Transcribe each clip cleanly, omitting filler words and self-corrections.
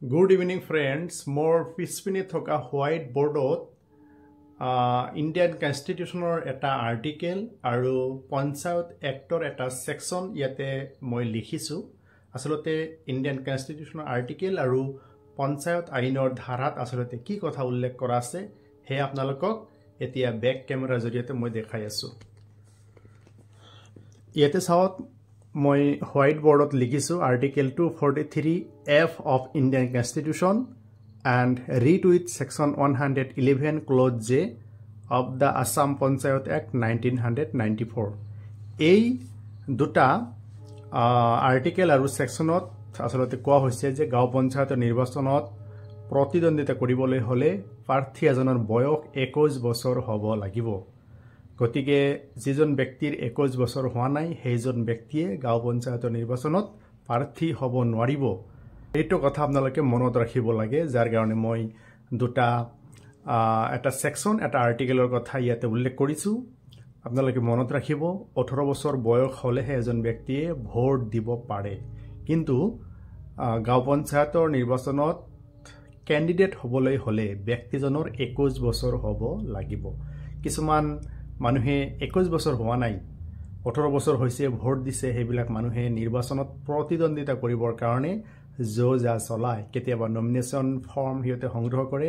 Good evening, friends. More pispini thoka white boardot Indian Constitutional eta article aru Panchayat Actor eta section yate moi likhisu. Asolote Indian Constitutional article aru Panchayat ainor dharat asolote ki kotha ullekh kora ase he apnalokok etia back camera joriyate moi dekhai asu. Yate saot মই white বোর্ডত লিখিছো article 243F of Indian Constitution and read with section 111 clause J of the Assam Panchayat Act 1994 এই দুটা article আৰু সেকশনত আসলতে কোৱা হৈছে যে গাঁও পঞ্চায়তৰ নিৰ্বাচনত প্ৰতিদ্বন্দ্বিতা কৰিবলৈ হলে প্ৰাৰ্থী এজনৰ বয়স 21 বছৰ হ'ব লাগিব গতিকে যিজন ব্যক্তিৰ 21 বছৰ হোৱা নাই সেইজন ব্যক্তিয়ে গাঁও পঞ্চায়তৰ নিৰ্বাচনত প্ৰাৰ্থী হ'ব নোৱাৰিব এইটো কথা আপোনালোকে মনত ৰাখিব লাগে যাৰ কাৰণে মই দুটা এটা সেকশন এটা আৰ্টিকেলৰ কথা ইয়াতে উল্লেখ কৰিছো আপোনালোকে মনত ৰাখিব 18 বছৰ বয়স হলেহে এজন ব্যক্তিয়ে ভোট দিব পাৰে কিন্তু গাঁও পঞ্চায়তৰ নিৰ্বাচনত ক্যান্ডিডেট হ'বলৈ হলে ব্যক্তিজনৰ 21 বছৰ হ'ব লাগিব কিছুমান মানুহে 21 বছৰ হোৱা নাই 18 বছৰ হৈছে ভোট দিছে হেবিলাক মানুহে নিৰ্বাচনত প্ৰতিদ্বন্দ্বিতা কৰিবৰ কাৰণে জোজা চলাই কেতিয়াবা নমিনেশন ফৰ্ম হিয়তে সংগ্ৰহ কৰে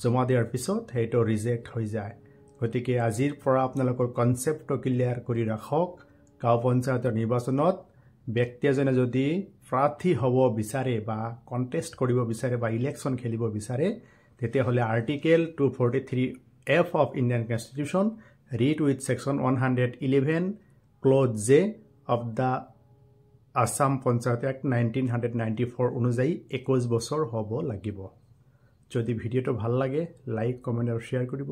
জমা দিয়াৰ পিছত হেটো ৰিজেক্ট হৈ যায় গতিকে আজিৰ পৰা আপোনালোকৰ কনসেপ্ট ক্লিয়াৰ কৰি ৰাখক গাঁও পঞ্চায়তৰ নিৰ্বাচনত ব্যক্তি এজনে যদি প্ৰাৰ্থী হ'ব বিচাৰে বা কন্টেষ্ট কৰিব বিচাৰে বা ইলেকশন খেলিব বিচাৰে তেতিয়া হলে article 243F of Indian Constitution read with section 111 clause J of the Assam Panchayat Act 1994 অনুযায়ী 21 বছৰ হ'ব লাগিব যদি ভিডিওটো ভাল লাগে লাইক কমেন্ট আৰু শেয়াৰ কৰিব